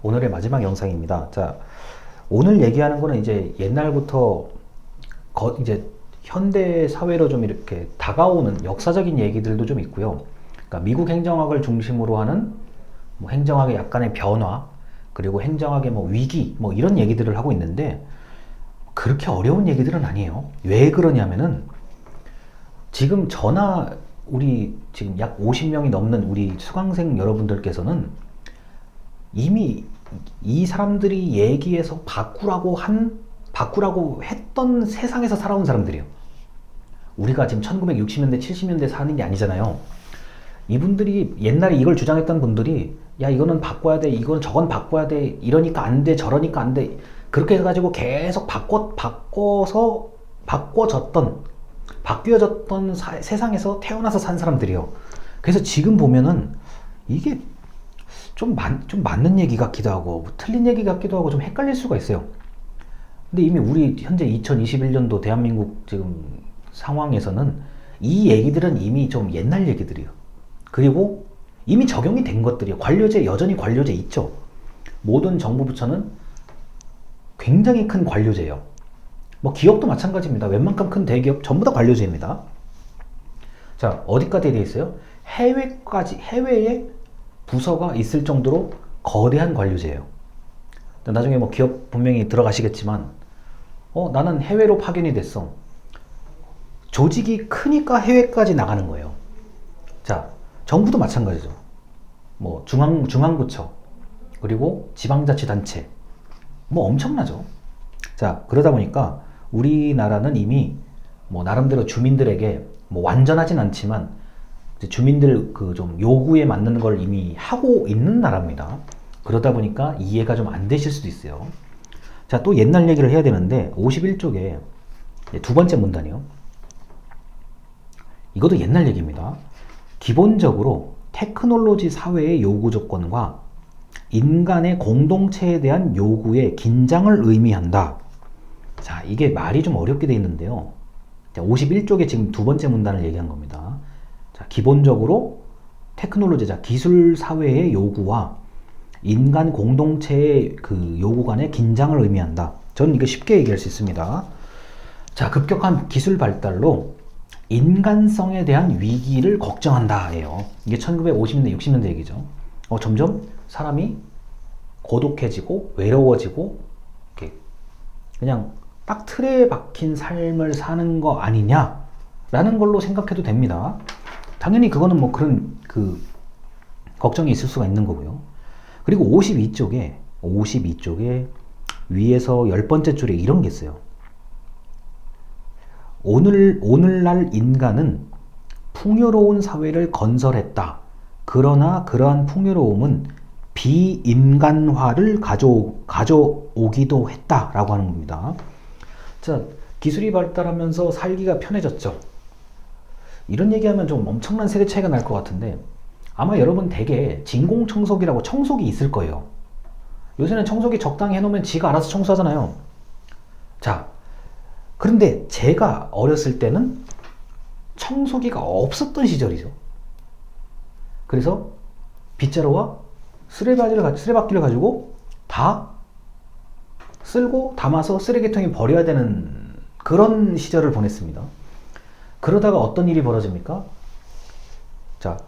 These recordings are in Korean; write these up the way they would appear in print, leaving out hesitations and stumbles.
오늘의 마지막 영상입니다. 자, 오늘 얘기하는 거는 이제 옛날부터 이제 현대 사회로 좀 이렇게 다가오는 역사적인 얘기들도 좀 있고요. 그러니까 미국 행정학을 중심으로 하는 뭐 행정학의 약간의 변화, 그리고 행정학의 뭐 위기, 뭐 이런 얘기들을 하고 있는데 그렇게 어려운 얘기들은 아니에요. 왜 그러냐면은 지금 우리 지금 약 50명이 넘는 우리 수강생 여러분들께서는 이미 이 사람들이 얘기해서 바꾸라고 했던 세상에서 살아온 사람들이에요. 우리가 지금 1960년대, 70년대 사는 게 아니잖아요. 이분들이 옛날에 이걸 주장했던 분들이 야, 이거는 바꿔야 돼, 이건 저건 바꿔야 돼, 이러니까 안 돼, 저러니까 안 돼. 그렇게 해가지고 계속 바뀌어졌던 세상에서 태어나서 산 사람들이에요. 그래서 지금 보면은 이게 좀 맞는 얘기 같기도 하고 뭐 틀린 얘기 같기도 하고 좀 헷갈릴 수가 있어요. 근데 이미 우리 현재 2021년도 대한민국 지금 상황에서는 이 얘기들은 이미 좀 옛날 얘기들이에요. 그리고 이미 적용이 된 것들이에요. 여전히 관료제 있죠. 모든 정부 부처는 굉장히 큰 관료제예요. 뭐 기업도 마찬가지입니다. 웬만큼 큰 대기업 전부 다 관료제입니다. 자, 어디까지 돼 있어요? 해외에 부서가 있을 정도로 거대한 관료제예요. 나중에 뭐 기업 분명히 들어가시겠지만 나는 해외로 파견이 됐어. 조직이 크니까 해외까지 나가는 거예요. 자, 정부도 마찬가지죠. 뭐 중앙부처, 그리고 지방자치단체, 뭐 엄청나죠. 자, 그러다 보니까 우리나라는 이미 뭐 나름대로 주민들에게 뭐 완전하진 않지만 주민들 그 좀 요구에 맞는 걸 이미 하고 있는 나라입니다. 그러다 보니까 이해가 좀 안 되실 수도 있어요. 자, 또 옛날 얘기를 해야 되는데 51쪽에 두 번째 문단이요. 이것도 옛날 얘기입니다. 기본적으로 테크놀로지 사회의 요구 조건과 인간의 공동체에 대한 요구의 긴장을 의미한다. 자, 이게 말이 좀 어렵게 돼 있는데요. 51쪽에 지금 두 번째 문단을 얘기한 겁니다. 자, 기본적으로 테크놀로지자 기술 사회의 요구와 인간 공동체의 그 요구 간의 긴장을 의미한다. 저는 이거 쉽게 얘기할 수 있습니다. 자, 급격한 기술 발달로 인간성에 대한 위기를 걱정한다예요. 이게 1950년대, 60년대 얘기죠. 점점 사람이 고독해지고 외로워지고 이렇게 그냥 딱 틀에 박힌 삶을 사는 거 아니냐라는 걸로 생각해도 됩니다. 당연히 그거는 뭐 그런 그 걱정이 있을 수가 있는 거고요. 그리고 52쪽에 위에서 10번째 줄에 이런 게 있어요. 오늘날 인간은 풍요로운 사회를 건설했다. 그러나 그러한 풍요로움은 비인간화를 가져오기도 했다라고 하는 겁니다. 자, 기술이 발달하면서 살기가 편해졌죠. 이런 얘기하면 좀 엄청난 세대 차이가 날 것 같은데 아마 여러분 댁에 진공청소기라고 청소기 있을 거예요. 요새는 청소기 적당히 해놓으면 지가 알아서 청소하잖아요. 자, 그런데 제가 어렸을 때는 청소기가 없었던 시절이죠. 그래서 빗자루와 쓰레받기를 가지고 다 쓸고 담아서 쓰레기통에 버려야 되는 그런 시절을 보냈습니다. 그러다가 어떤 일이 벌어집니까? 자,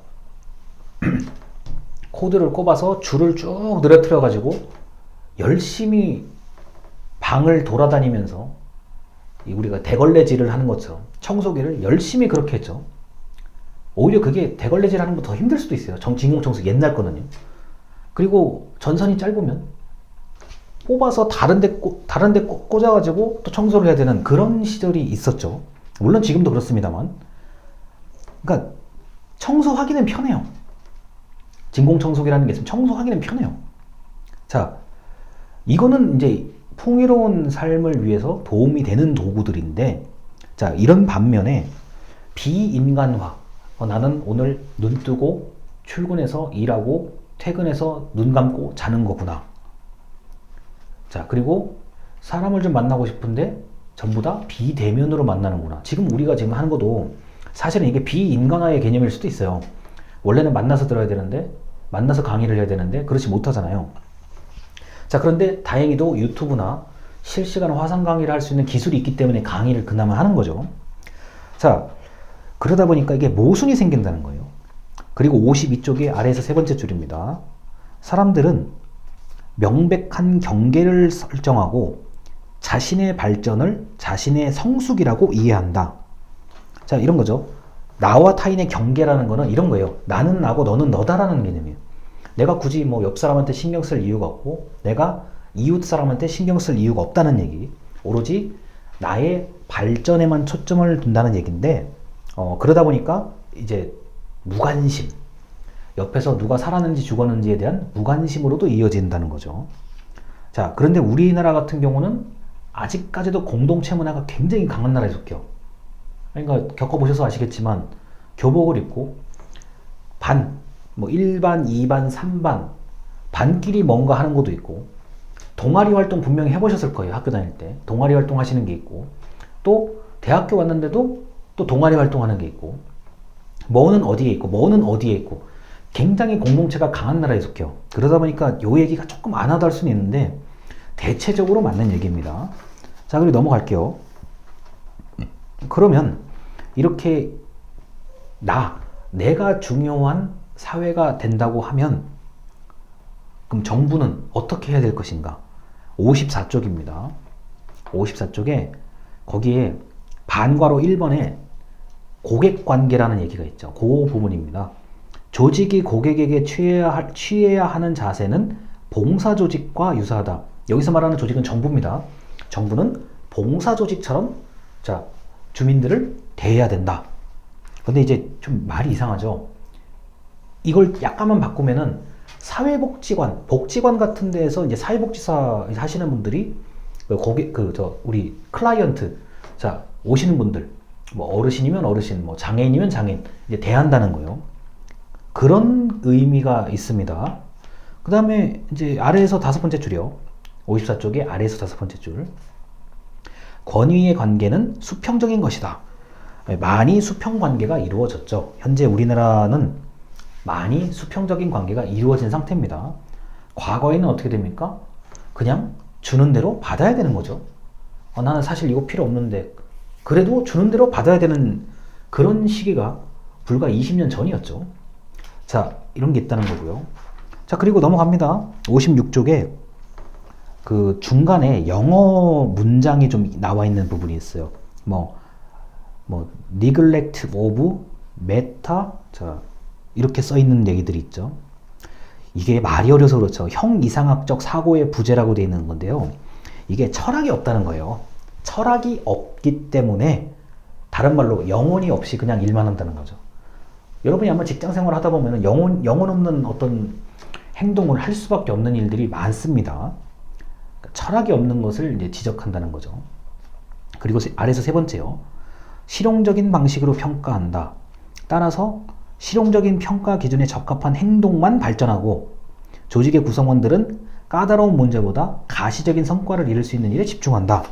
코드를 꼽아서 줄을 쭉 늘어뜨려 가지고 열심히 방을 돌아다니면서 우리가 대걸레질을 하는 것처럼 청소기를 열심히 그렇게 했죠. 오히려 그게 대걸레질 하는 것보다 더 힘들 수도 있어요. 진공청소기 옛날 거는요. 그리고 전선이 짧으면 뽑아서 다른 데 꽂아가지고 또 청소를 해야 되는 그런 시절이 있었죠. 물론 지금도 그렇습니다만. 그러니까 청소하기는 편해요. 진공청소기라는 게 있으면 청소하기는 편해요. 자, 이거는 이제 풍요로운 삶을 위해서 도움이 되는 도구들인데, 자, 이런 반면에 비인간화. 나는 오늘 눈 뜨고 출근해서 일하고 퇴근해서 눈 감고 자는 거구나. 자, 그리고 사람을 좀 만나고 싶은데 전부 다 비대면으로 만나는구나. 지금 우리가 지금 하는 것도 사실은 이게 비인간화의 개념일 수도 있어요. 원래는 만나서 들어야 되는데, 만나서 강의를 해야 되는데 그렇지 못하잖아요. 자, 그런데 다행히도 유튜브나 실시간 화상 강의를 할 수 있는 기술이 있기 때문에 강의를 그나마 하는 거죠. 자, 그러다 보니까 이게 모순이 생긴다는 거예요. 그리고 52쪽의 아래에서 세 번째 줄입니다. 사람들은 명백한 경계를 설정하고 자신의 발전을 자신의 성숙이라고 이해한다. 자, 이런 거죠. 나와 타인의 경계라는 거는 이런 거예요. 나는 나고 너는 너다라는 개념이에요. 내가 굳이 뭐 옆 사람한테 신경 쓸 이유가 없고 내가 이웃 사람한테 신경 쓸 이유가 없다는 얘기. 오로지 나의 발전에만 초점을 둔다는 얘기인데 그러다 보니까 이제 무관심, 옆에서 누가 살았는지 죽었는지에 대한 무관심으로도 이어진다는 거죠. 자, 그런데 우리나라 같은 경우는 아직까지도 공동체 문화가 굉장히 강한 나라에 속해요. 그러니까 겪어보셔서 아시겠지만 교복을 입고 반, 뭐 1반, 2반, 3반 반끼리 뭔가 하는 것도 있고 동아리 활동 분명히 해보셨을 거예요. 학교 다닐 때 동아리 활동 하시는 게 있고 또 대학교 왔는데도 또 동아리 활동하는 게 있고 뭐는 어디에 있고 뭐는 어디에 있고 굉장히 공동체가 강한 나라에 속해요. 그러다 보니까 요 얘기가 조금 안 하다 할 수는 있는데 대체적으로 맞는 얘기입니다. 자, 그리고 넘어갈게요. 그러면 이렇게 내가 중요한 사회가 된다고 하면 그럼 정부는 어떻게 해야 될 것인가? 54쪽입니다. 54쪽에 거기에 반괄호 1번에 고객관계라는 얘기가 있죠. 그 부분입니다. 조직이 고객에게 취해야 하는 자세는 봉사조직과 유사하다. 여기서 말하는 조직은 정부입니다. 정부는 봉사조직처럼 자, 주민들을 대해야 된다. 근데 이제 좀 말이 이상하죠. 이걸 약간만 바꾸면은 사회복지관, 복지관 같은 데에서 이제 사회복지사 하시는 분들이 우리 클라이언트, 자, 오시는 분들, 뭐 어르신이면 어르신, 뭐 장애인이면 장애인, 이제 대한다는 거예요. 그런 의미가 있습니다. 그 다음에 이제 아래에서 다섯 번째 줄이요. 54쪽에 아래에서 다섯 번째 줄. 권위의 관계는 수평적인 것이다. 많이 수평 관계가 이루어졌죠. 현재 우리나라는 많이 수평적인 관계가 이루어진 상태입니다. 과거에는 어떻게 됩니까? 그냥 주는 대로 받아야 되는 거죠. 나는 사실 이거 필요 없는데 그래도 주는 대로 받아야 되는 그런 시기가 불과 20년 전이었죠. 자, 이런 게 있다는 거고요. 자, 그리고 넘어갑니다. 56쪽에 그 중간에 영어 문장이 좀 나와 있는 부분이 있어요. neglect of meta, 자, 이렇게 써 있는 얘기들이 있죠. 이게 말이 어려서 그렇죠. 형이상학적 사고의 부재라고 되어 있는 건데요. 이게 철학이 없다는 거예요. 철학이 없기 때문에 다른 말로 영혼이 없이 그냥 일만 한다는 거죠. 여러분이 아마 직장 생활을 하다 보면 영혼 없는 어떤 행동을 할 수밖에 없는 일들이 많습니다. 철학이 없는 것을 이제 지적한다는 거죠. 그리고 아래서 세 번째요. 실용적인 방식으로 평가한다. 따라서 실용적인 평가 기준에 적합한 행동만 발전하고 조직의 구성원들은 까다로운 문제보다 가시적인 성과를 이룰 수 있는 일에 집중한다.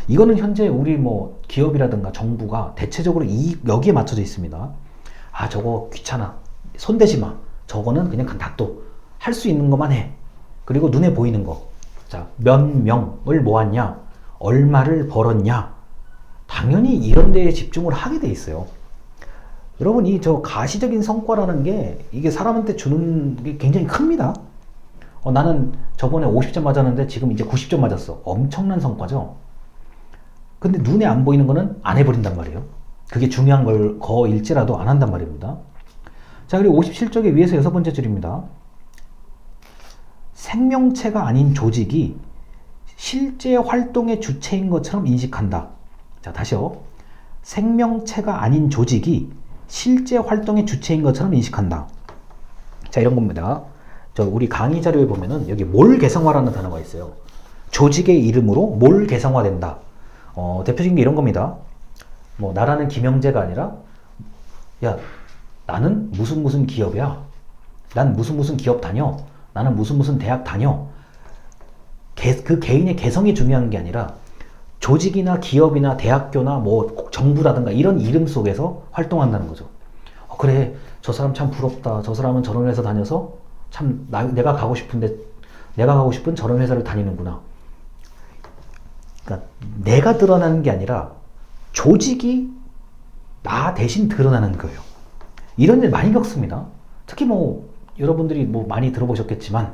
이거는 현재 우리 뭐 기업이라든가 정부가 대체적으로 여기에 맞춰져 있습니다. 저거 귀찮아. 손대지 마. 저거는 그냥 놔둬. 할 수 있는 것만 해. 그리고 눈에 보이는 거. 자, 몇 명을 모았냐? 얼마를 벌었냐? 당연히 이런 데에 집중을 하게 돼 있어요. 여러분, 저 가시적인 성과라는 게 이게 사람한테 주는 게 굉장히 큽니다. 나는 저번에 50점 맞았는데 지금 이제 90점 맞았어. 엄청난 성과죠. 근데 눈에 안 보이는 거는 안 해버린단 말이에요. 그게 중요한 거일지라도 안 한단 말입니다. 자, 그리고 57쪽의 위에서 여섯 번째 줄입니다. 생명체가 아닌 조직이 실제 활동의 주체인 것처럼 인식한다. 자, 다시요. 생명체가 아닌 조직이 실제 활동의 주체인 것처럼 인식한다. 자, 이런 겁니다. 우리 강의 자료에 보면은 여기 몰개성화라는 단어가 있어요. 조직의 이름으로 몰개성화된다. 대표적인 게 이런 겁니다. 나라는 김영재가 아니라, 야, 나는 무슨 기업이야. 난 무슨 기업 다녀. 나는 무슨 대학 다녀. 그 개인의 개성이 중요한 게 아니라 조직이나 기업이나 대학교나 뭐 정부라든가 이런 이름 속에서 활동한다는 거죠. 그래, 저 사람 참 부럽다. 저 사람은 저런 회사 다녀서 참 내가 가고 싶은데 내가 가고 싶은 저런 회사를 다니는구나. 그러니까 내가 드러나는 게 아니라 조직이 나 대신 드러나는 거예요. 이런 일 많이 겪습니다. 특히 뭐 여러분들이 뭐 많이 들어보셨겠지만,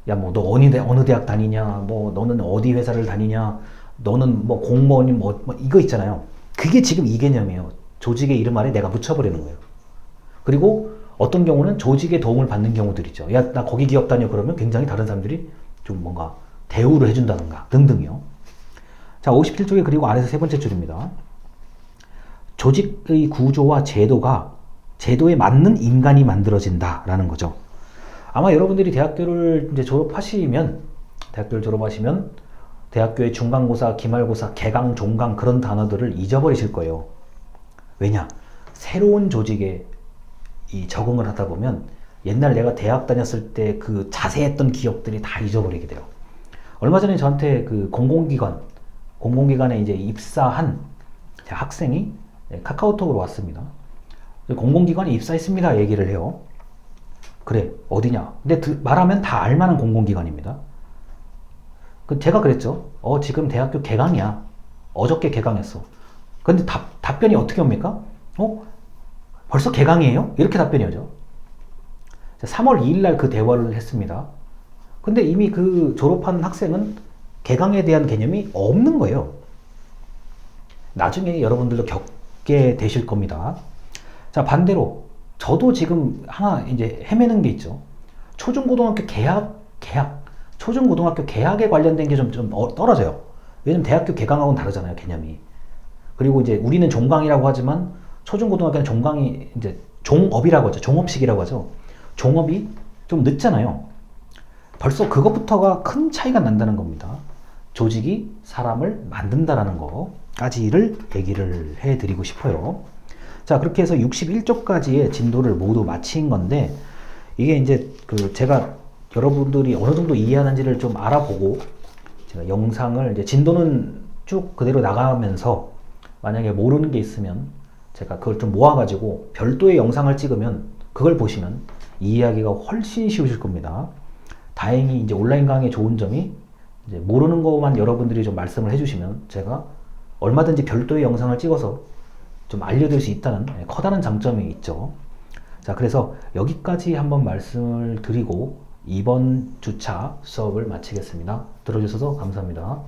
야 뭐 너 어느 대학 다니냐, 뭐 너는 어디 회사를 다니냐, 너는 뭐 공무원이 뭐 이거 있잖아요. 그게 지금 이 개념이에요. 조직의 이름 아래 내가 묻혀버리는 거예요. 그리고 어떤 경우는 조직의 도움을 받는 경우들이죠. 야 나 거기 기업 다녀 그러면 굉장히 다른 사람들이 좀 뭔가 대우를 해준다든가 등등이요. 자, 57쪽에 그리고 아래서 세 번째 줄입니다. 조직의 구조와 제도에 맞는 인간이 만들어진다라는 거죠. 아마 여러분들이 대학교를 졸업하시면 대학교의 중간고사, 기말고사, 개강, 종강 그런 단어들을 잊어버리실 거예요. 왜냐? 새로운 조직에 적응을 하다 보면 옛날 내가 대학 다녔을 때 그 자세했던 기억들이 다 잊어버리게 돼요. 얼마 전에 저한테 그 공공기관에 이제 입사한 학생이 카카오톡으로 왔습니다. 공공기관에 입사했습니다 얘기를 해요. 그래 어디냐? 근데 말하면 다 알만한 공공기관입니다. 제가 그랬죠. 지금 대학교 개강이야. 어저께 개강했어. 근데 답변이 어떻게 옵니까? 벌써 개강이에요? 이렇게 답변이 오죠. 3월 2일 날 그 대화를 했습니다. 근데 이미 그 졸업한 학생은 개강에 대한 개념이 없는 거예요. 나중에 여러분들도 겪게 되실 겁니다. 자, 반대로 저도 지금 하나 이제 헤매는 게 있죠. 초중고등학교 초중고등학교 개학에 관련된 게 좀 떨어져요. 왜냐면 대학교 개강하고는 다르잖아요, 개념이. 그리고 이제 우리는 종강이라고 하지만 초중고등학교는 종강이 이제 종업이라고 하죠. 종업식이라고 하죠. 종업이 좀 늦잖아요. 벌써 그것부터가 큰 차이가 난다는 겁니다. 조직이 사람을 만든다라는 거까지를 얘기를 해드리고 싶어요. 자, 그렇게 해서 61쪽까지의 진도를 모두 마친 건데, 이게 이제 제가 여러분들이 어느 정도 이해하는지를 좀 알아보고, 제가 영상을 이제 진도는 쭉 그대로 나가면서 만약에 모르는 게 있으면 제가 그걸 좀 모아가지고 별도의 영상을 찍으면 그걸 보시면 이해하기가 훨씬 쉬우실 겁니다. 다행히 이제 온라인 강의의 좋은 점이 이제 모르는 것만 여러분들이 좀 말씀을 해주시면 제가 얼마든지 별도의 영상을 찍어서 좀 알려드릴 수 있다는 커다란 장점이 있죠. 자, 그래서 여기까지 한번 말씀을 드리고 이번 주차 수업을 마치겠습니다. 들어주셔서 감사합니다.